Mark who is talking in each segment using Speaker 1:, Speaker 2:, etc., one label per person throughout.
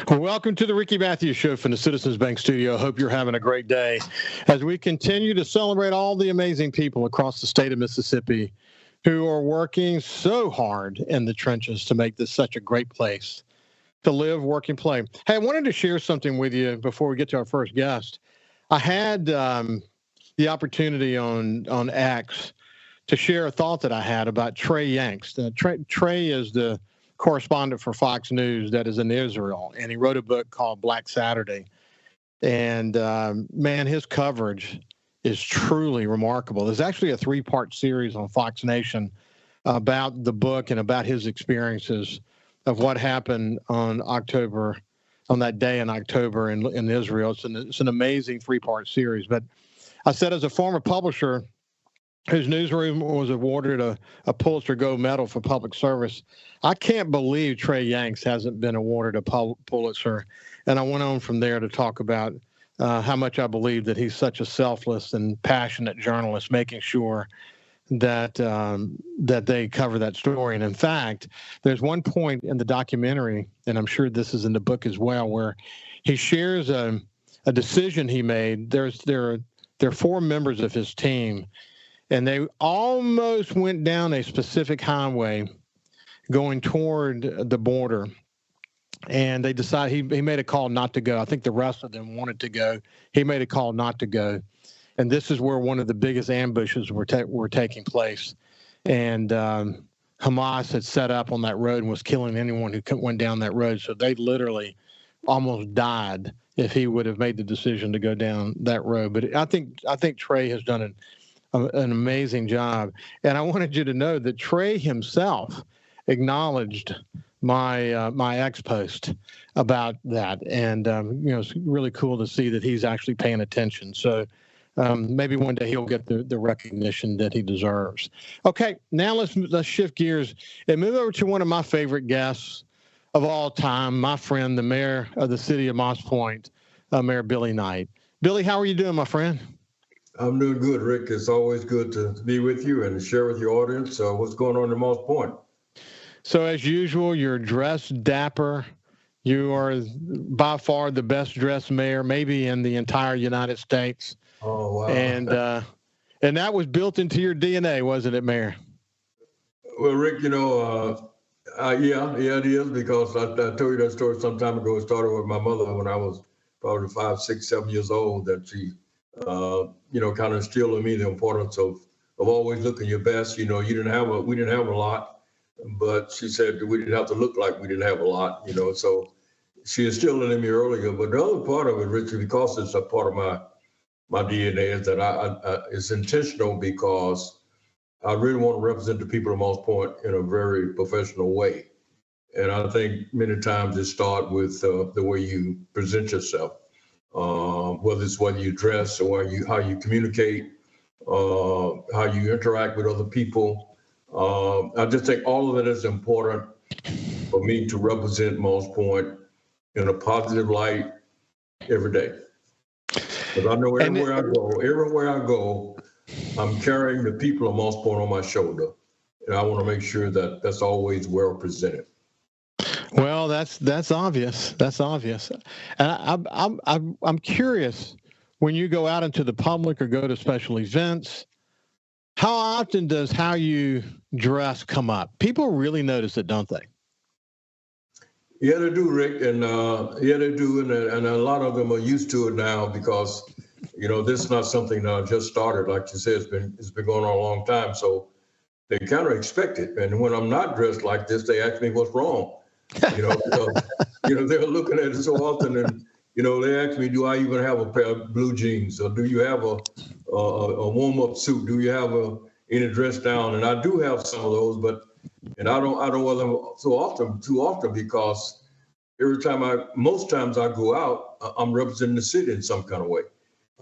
Speaker 1: Well, welcome to the Ricky Matthews Show from the Citizens Bank Studio. Hope you're having a great day as we continue to celebrate all the amazing people across the state of Mississippi who are working so hard in the trenches to make this such a great place to live, work, and play. Hey, I wanted to share something with you before we get to our first guest. I had the opportunity on X to share a thought that I had about Trey Yanks. Trey is the correspondent for Fox News that is in Israel, and he wrote a book called Black Saturday. And man, his coverage is truly remarkable. There's actually a 3-part series on Fox Nation about the book and about his experiences of what happened on that day in October in Israel. It's an amazing 3-part series. But I said, as a former publisher whose newsroom was awarded a Pulitzer Gold Medal for public service, I can't believe Trey Yanks hasn't been awarded a Pulitzer. And I went on from there to talk about how much I believe that he's such a selfless and passionate journalist, making sure that they cover that story. And in fact, there's one point in the documentary, and I'm sure this is in the book as well, where he shares a decision he made. There are 4 members of his team, and they almost went down a specific highway going toward the border. And they decided he made a call not to go. I think the rest of them wanted to go. He made a call not to go. And this is where one of the biggest ambushes were taking place. And Hamas had set up on that road and was killing anyone who went down that road. So they literally almost died if he would have made the decision to go down that road. But I think Trey has done an amazing job. And I wanted you to know that Trey himself acknowledged my X post about that. And, it's really cool to see that he's actually paying attention. So maybe one day he'll get the recognition that he deserves. Okay, now let's shift gears and move over to one of my favorite guests of all time, my friend, the mayor of the city of Moss Point, Mayor Billy Knight. Billy, how are you doing, my friend?
Speaker 2: I'm doing good, Rick. It's always good to be with you and share with your audience what's going on in Moss Point.
Speaker 1: So as usual, you're dressed dapper. You are by far the best dressed mayor, maybe in the entire United States.
Speaker 2: Oh, wow.
Speaker 1: And that was built into your DNA, wasn't it, Mayor?
Speaker 2: Well, Rick, yeah, it is, because I told you that story some time ago. It started with my mother when I was probably 5, 6, 7 years old, that she, kind of instilled in me the importance of always looking your best. We didn't have a lot, but she said we didn't have to look like we didn't have a lot, so she instilled it in me earlier. But the other part of it, Richard, because it's a part of my DNA, is that it's intentional, because I really want to represent the people of Moss Point in a very professional way. And I think many times it starts with the way you present yourself, whether you dress or how you communicate, how you interact with other people. I just think all of it is important for me to represent Moss Point in a positive light every day. Because I know everywhere I go, I'm carrying the people of Moss Point on my shoulder, and I want to make sure that that's always well presented.
Speaker 1: Well, that's obvious. That's obvious. And I'm curious, when you go out into the public or go to special events, how often does how you dress come up? People really notice it, don't they?
Speaker 2: Yeah, they do, Rick, and they do, and a lot of them are used to it now, because this is not something that I just started. Like you said, it's been going on a long time, so they kind of expect it. And when I'm not dressed like this, they ask me what's wrong. Because, they're looking at it so often, and they ask me, do I even have a pair of blue jeans, or do you have a warm-up suit? Do you have any dress down? And I do have some of those, but I don't wear them too often, because most times I go out, I'm representing the city in some kind of way,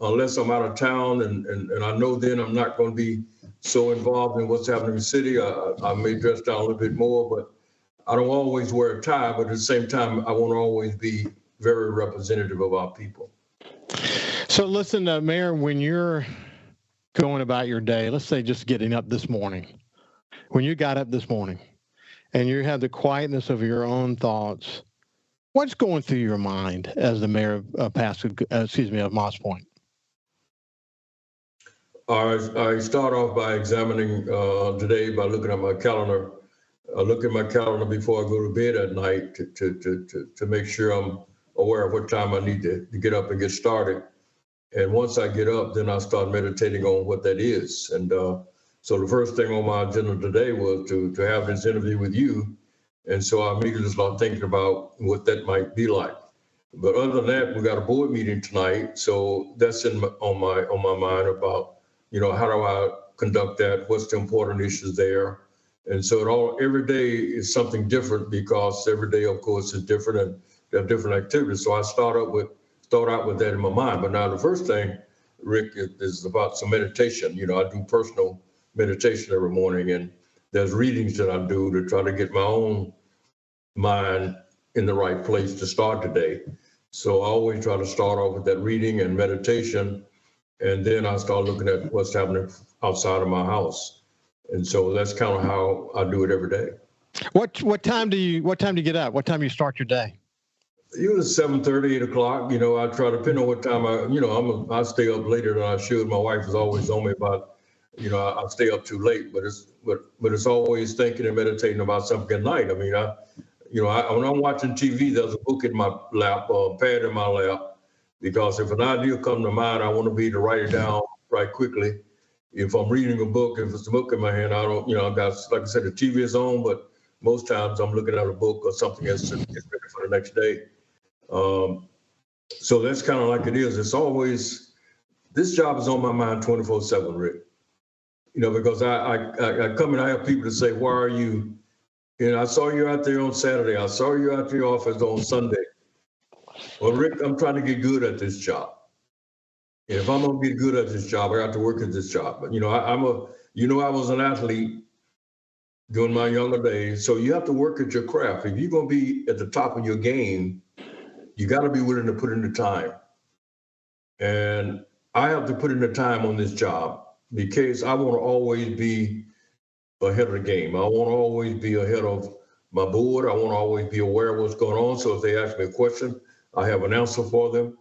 Speaker 2: unless I'm out of town and I know then I'm not going to be so involved in what's happening in the city. I may dress down a little bit more, but I don't always wear a tie. But at the same time, I want to always be very representative of our people.
Speaker 1: So listen, Mayor, when you're going about your day, let's say just getting up this morning, when you got up this morning and you had the quietness of your own thoughts, What's going through your mind as the mayor of Moss Point?
Speaker 2: I start off by examining today by looking at my calendar. I look at my calendar before I go to bed at night to make sure I'm aware of what time I need to get up and get started. And once I get up, then I start meditating on what that is. And so the first thing on my agenda today was to have this interview with you. And so I immediately start thinking about what that might be like. But other than that, we got a board meeting tonight. So that's on my mind about, how do I conduct that? What's the important issues there? And so every day is something different because every day, of course, is different and there are different activities. So I start out with that in my mind. But now the first thing, Rick, is about some meditation. I do personal meditation every morning, and there's readings that I do to try to get my own mind in the right place to start the day. So I always try to start off with that reading and meditation, and then I start looking at what's happening outside of my house. And so that's kind of how I do it every day.
Speaker 1: What time do you get up? What time do you start your day?
Speaker 2: Usually 7:30, 8 o'clock. I try to depend on what time I stay up later than I should. My wife is always on me about, I stay up too late, but it's always thinking and meditating about something at night. I mean, when I'm watching TV, there's a book in my lap, a pad in my lap, because if an idea comes to mind, I want to be able to write it down right quickly. If I'm reading a book, if it's a book in my hand, I don't, I've got, like I said, the TV is on, but most times I'm looking at a book or something else to get ready for the next day. So that's kind of like it is. It's always, this job is on my mind 24/7, Rick. Because I come and I have people to say, why are you, I saw you out there on Saturday. I saw you out to your office on Sunday. Well, Rick, I'm trying to get good at this job. And if I'm going to get good at this job, I got to work at this job. But, I was an athlete during my younger days. So you have to work at your craft. If you're going to be at the top of your game, you got to be willing to put in the time. And I have to put in the time on this job because I want to always be ahead of the game. I want to always be ahead of my board. I want to always be aware of what's going on. So if they ask me a question, I have an answer for them.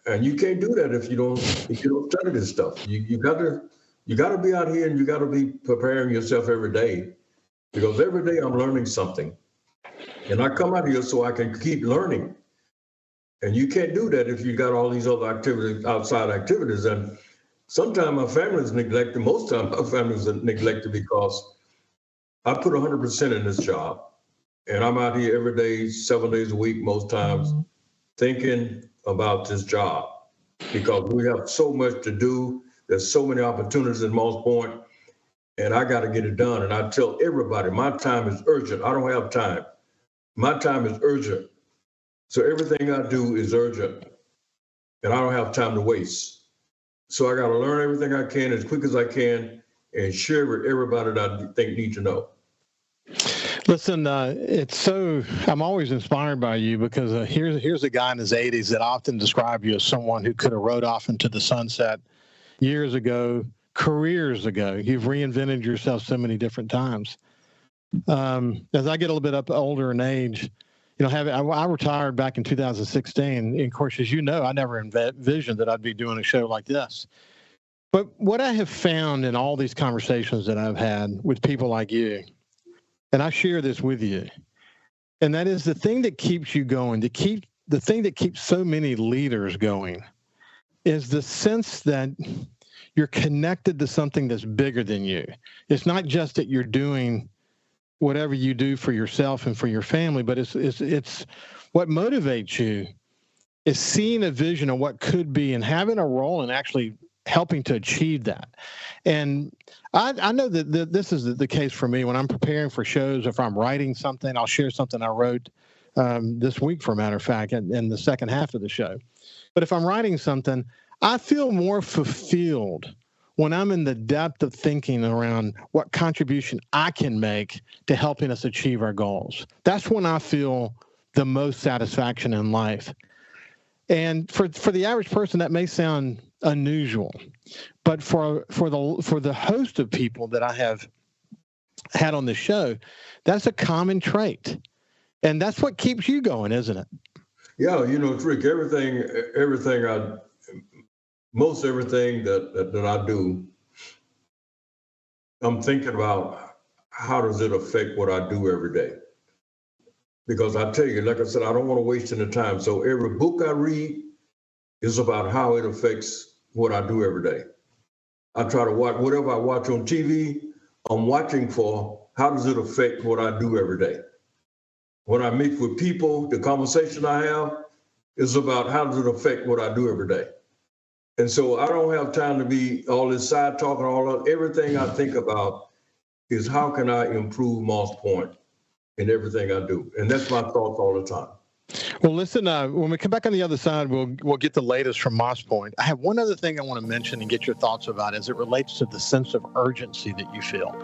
Speaker 2: And you can't do that if you don't study this stuff. You got to be out here and you got to be preparing yourself every day, because every day I'm learning something. And I come out here so I can keep learning. And you can't do that if you got all these other activities, outside activities. And sometimes my family is neglected. Most times my family is neglected because I put 100% in this job. And I'm out here every day, 7 days a week, most times, thinking about this job, because we have so much to do. There's so many opportunities in Moss Point, and I got to get it done. And I tell everybody, my time is urgent. I don't have time. My time is urgent. So everything I do is urgent, and I don't have time to waste. So I got to learn everything I can as quick as I can and share with everybody that I think need to know.
Speaker 1: Listen, I'm always inspired by you, because here's a guy in his 80s that often describe you as someone who could have rode off into the sunset years ago, careers ago. You've reinvented yourself so many different times. As I get a little bit older in age, I retired back in 2016. And of course, as you know, I never envisioned that I'd be doing a show like this. But what I have found in all these conversations that I've had with people like you, and I share this with you, and that is the thing that keeps you going, the thing that keeps so many leaders going, is the sense that you're connected to something that's bigger than you. It's not just that you're doing whatever you do for yourself and for your family, but it's what motivates you is seeing a vision of what could be and having a role in actually helping to achieve that. And I know that this is the case for me when I'm preparing for shows. If I'm writing something, I'll share something I wrote this week, for a matter of fact, in the second half of the show. But if I'm writing something, I feel more fulfilled when I'm in the depth of thinking around what contribution I can make to helping us achieve our goals. That's when I feel the most satisfaction in life. And for the average person, that may sound unusual, but for the host of people that I have had on the show, that's a common trait. And that's what keeps you going, isn't it?
Speaker 2: Yeah, Rick, most everything that I do, I'm thinking about how does it affect what I do every day? Because I tell you, like I said, I don't want to waste any time. So every book I read is about how it affects what I do every day. I try to watch whatever I watch on TV, I'm watching for how does it affect what I do every day. When I meet with people, the conversation I have is about how does it affect what I do every day. And so I don't have time to be all this side talking, everything I think about is how can I improve Moss Point in everything I do. And that's my thoughts all the time.
Speaker 1: Well, listen, when we come back on the other side, we'll get the latest from Moss Point. I have one other thing I want to mention and get your thoughts about as it relates to the sense of urgency that you feel.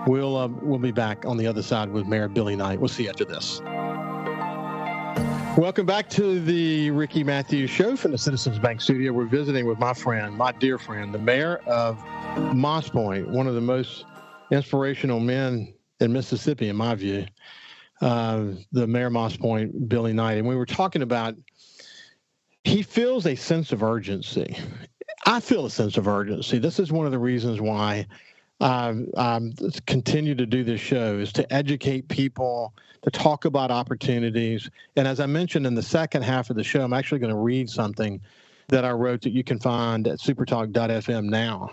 Speaker 1: We'll be back on the other side with Mayor Billy Knight. We'll see you after this. Welcome back to the Ricky Matthews Show from the Citizens Bank Studio. We're visiting with my dear friend, the mayor of Moss Point, one of the most inspirational men in Mississippi, in my view. The mayor of Moss Point, Billy Knight. And we were talking about, he feels a sense of urgency. I feel a sense of urgency. This is one of the reasons why I continue to do this show, is to educate people, to talk about opportunities. And as I mentioned in the second half of the show, I'm actually going to read something that I wrote that you can find at supertalk.fm now.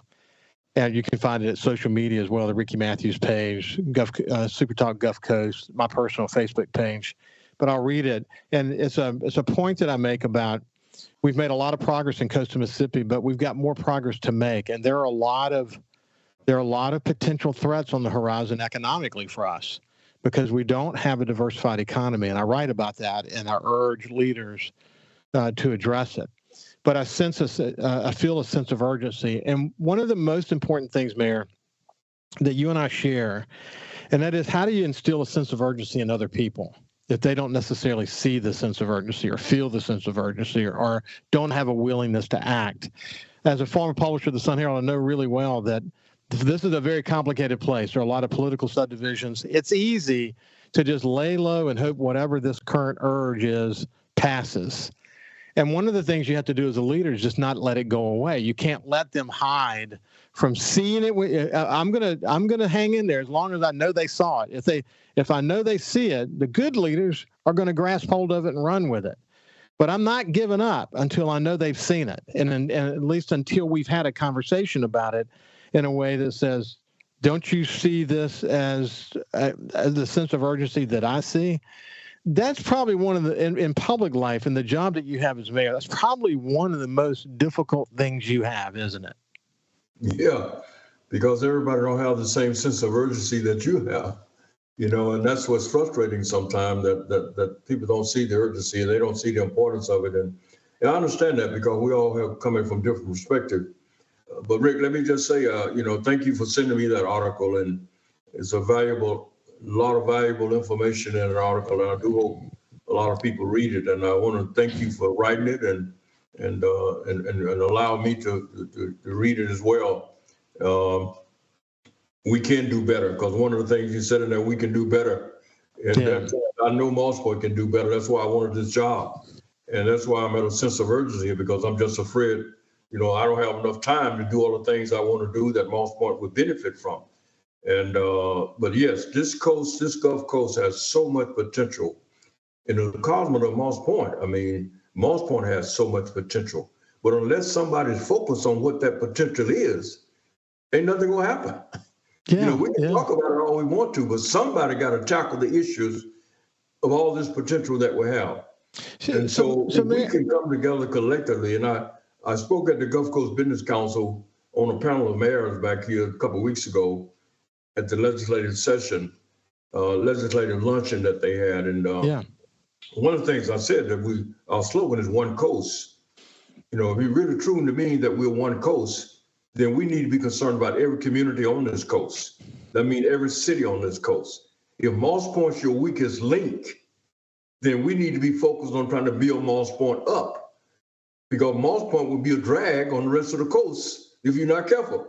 Speaker 1: And you can find it at social media as well, the Ricky Matthews page, SuperTalk Gulf Coast, my personal Facebook page. But I'll read it. And it's a point that I make about, we've made a lot of progress in coastal Mississippi, but we've got more progress to make. And there are a lot of potential threats on the horizon economically for us because we don't have a diversified economy. And I write about that, and I urge leaders to address it. But I feel a sense of urgency. And one of the most important things, Mayor, that you and I share, and that is, how do you instill a sense of urgency in other people if they don't necessarily see the sense of urgency or feel the sense of urgency or don't have a willingness to act? As a former publisher of the Sun Herald, I know really well that this is a very complicated place. There are a lot of political subdivisions. It's easy to just lay low and hope whatever this current urge is passes. And one of the things you have to do as a leader is just not let it go away. You can't let them hide from seeing it. I'm gonna hang in there as long as I know they saw it. If I know they see it, the good leaders are going to grasp hold of it and run with it. But I'm not giving up until I know they've seen it, and at least until we've had a conversation about it in a way that says, "Don't you see this as the sense of urgency that I see?" That's probably one of the, in public life and the job that you have as mayor, that's probably one of the most difficult things you have, isn't it?
Speaker 2: Yeah, because everybody don't have the same sense of urgency that you have, and that's what's frustrating sometimes, that people don't see the urgency and they don't see the importance of it. And I understand that because we all have coming from different perspectives. But Rick, let me just say, thank you for sending me that article, and it's a lot of valuable information in an article, and I do hope a lot of people read it. And I want to thank you for writing it and allow me to read it as well. We can do better, because one of the things you said in there, we can do better. And I know Moss Point can do better. That's why I wanted this job, and that's why I'm at a sense of urgency, because I'm just afraid. I don't have enough time to do all the things I want to do that Moss Point would benefit from. And but yes, this Gulf Coast has so much potential. In the cosmos of Moss Point, I mean, Moss Point has so much potential. But unless somebody's focused on what that potential is, ain't nothing gonna happen.
Speaker 1: Yeah,
Speaker 2: we can talk about it all we want to, but somebody got to tackle the issues of all this potential that we have. And so if we can come together collectively, and I spoke at the Gulf Coast Business Council on a panel of mayors back here a couple of weeks ago at the legislative session, legislative luncheon that they had. And one of the things I said that our slogan is one coast. If we really truly mean that we're one coast, then we need to be concerned about every community on this coast. That means every city on this coast. If Moss Point's your weakest link, then we need to be focused on trying to build Moss Point up, because Moss Point will be a drag on the rest of the coast if you're not careful.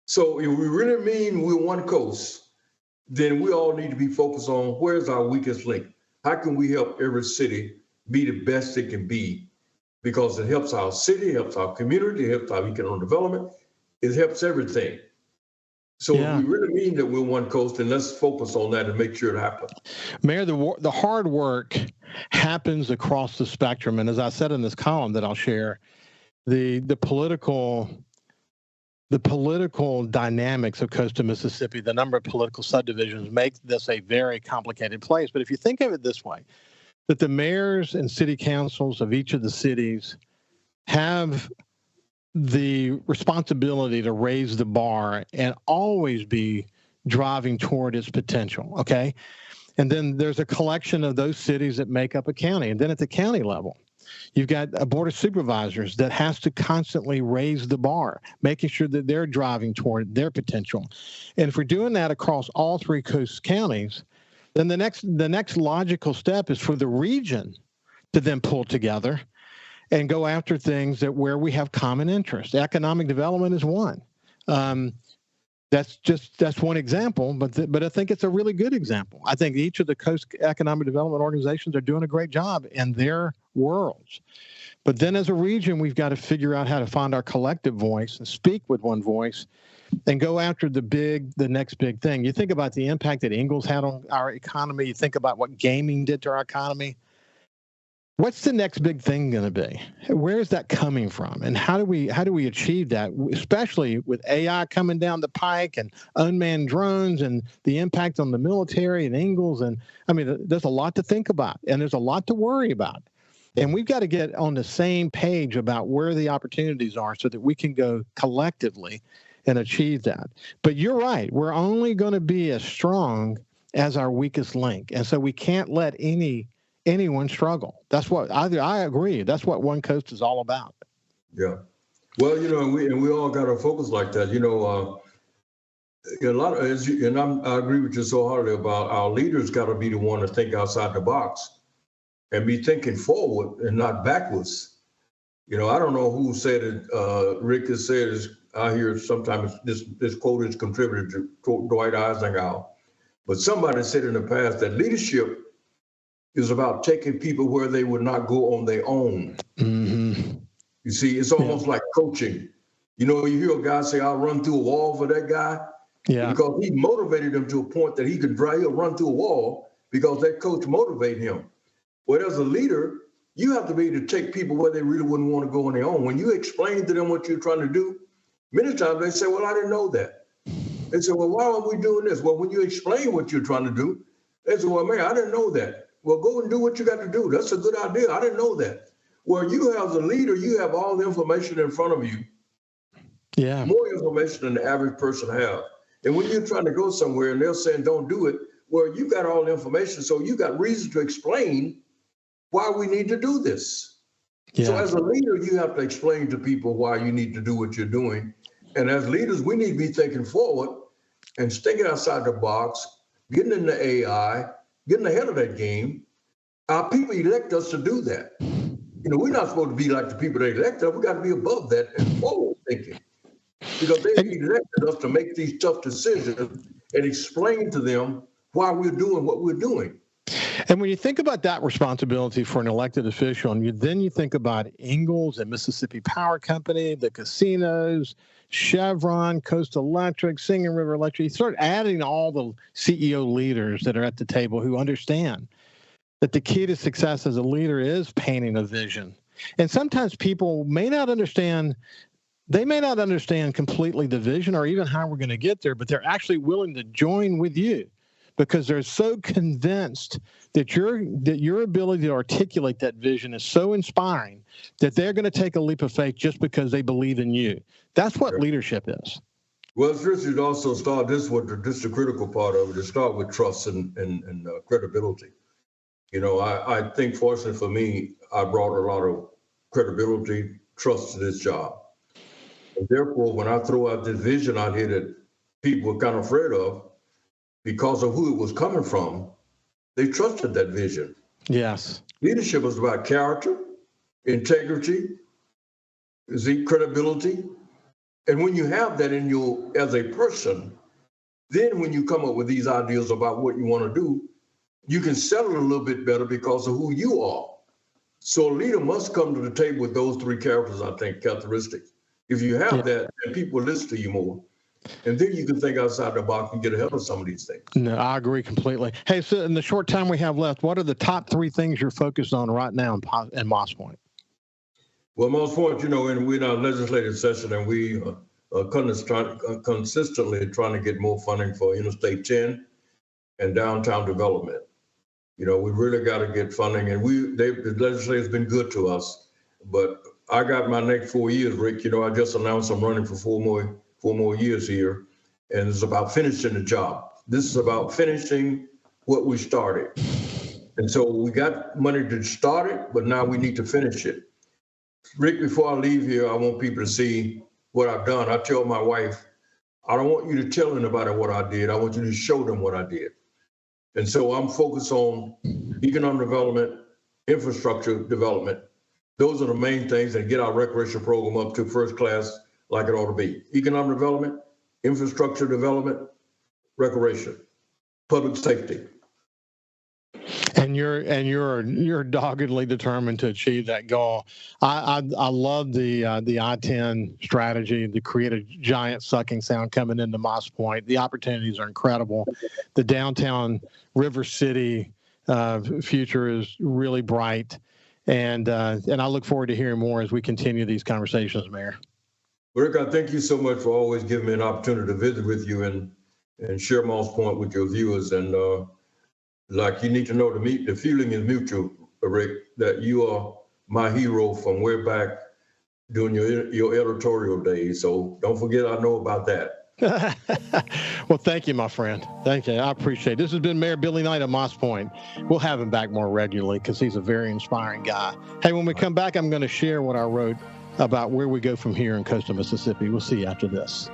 Speaker 2: So if we really mean we're one coast, then we all need to be focused on where's our weakest link. how can we help every city be the best it can be? Because it helps our city, helps our community, helps our economic development. It helps everything. So if we really mean that we're one coast, then let's focus on that and make sure it happens.
Speaker 1: Mayor, the hard work happens across the spectrum. And as I said in this column that I'll share, the political dynamics of coastal Mississippi, the number of political subdivisions make this a very complicated place. But if you think of it this way, that the mayors and city councils of each of the cities have the responsibility to raise the bar and always be driving toward its potential, okay? And then there's a collection of those cities that make up a county. And then at the county level, you've got a board of supervisors that has to constantly raise the bar, making sure that they're driving toward their potential. And if we're doing that across all three coast counties, then the next logical step is for the region to then pull together and go after things where we have common interest. Economic development is one. That's one example, but I think it's a really good example. I think each of the coast economic development organizations are doing a great job in their worlds. But then as a region, we've got to figure out how to find our collective voice and speak with one voice and go after the next big thing. You think about the impact that Ingalls had on our economy. You think about what gaming did to our economy. What's the next big thing going to be? Where is that coming from? And how do we achieve that, especially with AI coming down the pike and unmanned drones and the impact on the military and Ingalls? And I mean, there's a lot to think about and there's a lot to worry about. And we've got to get on the same page about where the opportunities are so that we can go collectively and achieve that. But you're right. We're only going to be as strong as our weakest link. And so we can't let anyone struggle. That's what I agree. That's what One Coast is all about.
Speaker 2: Yeah. Well, we all got to focus like that. A lot of, I agree with you so hardly about our leaders got to be the one to think outside the box and be thinking forward and not backwards. I don't know who said it. Rick has said, I hear sometimes this quote is contributed to Dwight Eisenhower, but somebody said in the past that leadership is about taking people where they would not go on their own. Mm-hmm. You see, it's almost like coaching. You hear a guy say, I'll run through a wall for that guy. Yeah. Because he motivated him to a point that he'll run through a wall because that coach motivated him. But as a leader, you have to be able to take people where they really wouldn't want to go on their own. When you explain to them what you're trying to do, many times they say, well, I didn't know that. They say, well, why are we doing this? Well, when you explain what you're trying to do, they say, well, man, I didn't know that. Well, go and do what you got to do. That's a good idea. I didn't know that. Well, you as a leader, you have all the information in front of you. Yeah. More information than the average person have. And when you're trying to go somewhere and they're saying, don't do it, well, you got all the information. So you got reason to explain why we need to do this. Yeah. So as a leader, you have to explain to people why you need to do what you're doing. And as leaders, we need to be thinking forward and thinking outside the box, getting into AI, getting ahead of that game. Our people elect us to do that. We're not supposed to be like the people they elect us. We got to be above that and forward thinking. Because they elected us to make these tough decisions and explain to them why we're doing what we're doing.
Speaker 1: And when you think about that responsibility for an elected official, and then you think about Ingalls and Mississippi Power Company, the casinos, Chevron, Coast Electric, Singing River Electric, you start adding all the CEO leaders that are at the table who understand that the key to success as a leader is painting a vision. And sometimes people may not understand completely the vision or even how we're going to get there, but they're actually willing to join with you because they're so convinced that your ability to articulate that vision is so inspiring that they're going to take a leap of faith just because they believe in you. That's what leadership is.
Speaker 2: Well, Richard, also start this is the critical part of it. To start with trust and credibility. I think fortunately for me, I brought a lot of credibility, trust to this job. And therefore, when I throw out this vision out here that people were kind of afraid of, because of who it was coming from, they trusted that vision.
Speaker 1: Yes.
Speaker 2: Leadership is about character, integrity, credibility. And when you have that in you as a person, then when you come up with these ideas about what you want to do, you can sell it a little bit better because of who you are. So a leader must come to the table with those three characteristics. If you have that, then people will listen to you more. And then you can think outside the box and get ahead of some of these things.
Speaker 1: No, I agree completely. Hey, so in the short time we have left, what are the top three things you're focused on right now in Moss Point?
Speaker 2: Well, Moss Point, we're in our legislative session, and we are consistently trying to get more funding for Interstate 10 and downtown development. We really got to get funding, and the legislature's been good to us. But I got my next 4 years, Rick. I just announced I'm running for four more years here, and it's about finishing the job. This is about finishing what we started. And so we got money to start it, but now we need to finish it. Rick, before I leave here, I want people to see what I've done. I tell my wife, I don't want you to tell anybody what I did. I want you to show them what I did. And so I'm focused on economic development, infrastructure development. Those are the main things, and get our recreation program up to first class like it ought to be. Economic development, infrastructure development, recreation, public safety.
Speaker 1: And you're doggedly determined to achieve that goal. I love the I-10 strategy to create a giant sucking sound coming into Moss Point. The opportunities are incredible. The downtown River City future is really bright, and I look forward to hearing more as we continue these conversations, Mayor.
Speaker 2: Rick, I thank you so much for always giving me an opportunity to visit with you and share Moss Point with your viewers. And like you need to know, the feeling is mutual, Rick, that you are my hero from way back during your editorial days. So don't forget, I know about that.
Speaker 1: Well, thank you, my friend. Thank you. I appreciate it. This has been Mayor Billy Knight of Moss Point. We'll have him back more regularly because he's a very inspiring guy. Hey, when we come back, I'm going to share what I wrote about where we go from here in coastal Mississippi. We'll see you after this.